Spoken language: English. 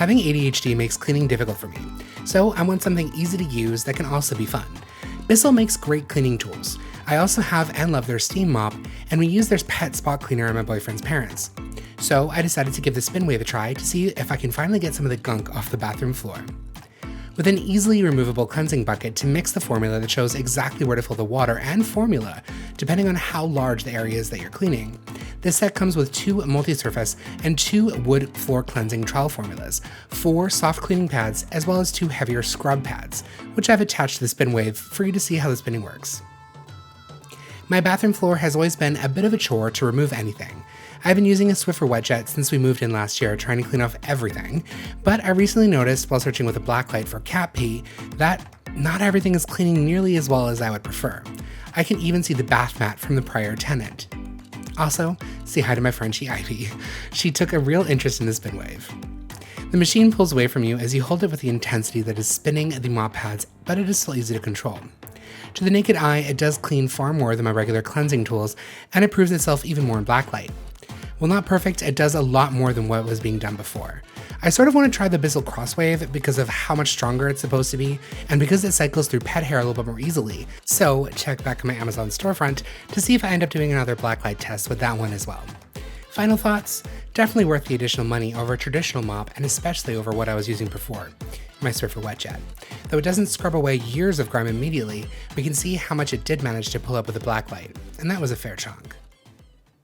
Having ADHD makes cleaning difficult for me, so I want something easy to use that can also be fun. Bissell makes great cleaning tools. I also have and love their steam mop, and we use their pet spot cleaner at my boyfriend's parents. So I decided to give the Spinwave a try to see if I can finally get some of the gunk off the bathroom floor. With an easily removable cleansing bucket to mix the formula that shows exactly where to fill the water and formula, depending on how large the area is that you're cleaning. This set comes with 2 multi-surface and 2 wood floor cleansing trowel formulas, 4 soft cleaning pads, as well as 2 heavier scrub pads, which I've attached to the Spinwave for you to see how the spinning works. My bathroom floor has always been a bit of a chore to remove anything. I've been using a Swiffer wet jet since we moved in last year trying to clean off everything, but I recently noticed while searching with a blacklight for cat pee that not everything is cleaning nearly as well as I would prefer. I can even see the bath mat from the prior tenant. Also, say hi to my Frenchie Ivy. She took a real interest in the Spinwave. The machine pulls away from you as you hold it with the intensity that is spinning the mop pads, but it is still easy to control. To the naked eye, it does clean far more than my regular cleansing tools, and it proves itself even more in blacklight. While not perfect, it does a lot more than what was being done before. I sort of want to try the Bissell Crosswave because of how much stronger it's supposed to be, and because it cycles through pet hair a little bit more easily, so check back on my Amazon storefront to see if I end up doing another blacklight test with that one as well. Final thoughts? Definitely worth the additional money over a traditional mop, and especially over what I was using before, my Swiffer wet jet. Though it doesn't scrub away years of grime immediately, we can see how much it did manage to pull up with a blacklight, and that was a fair chunk.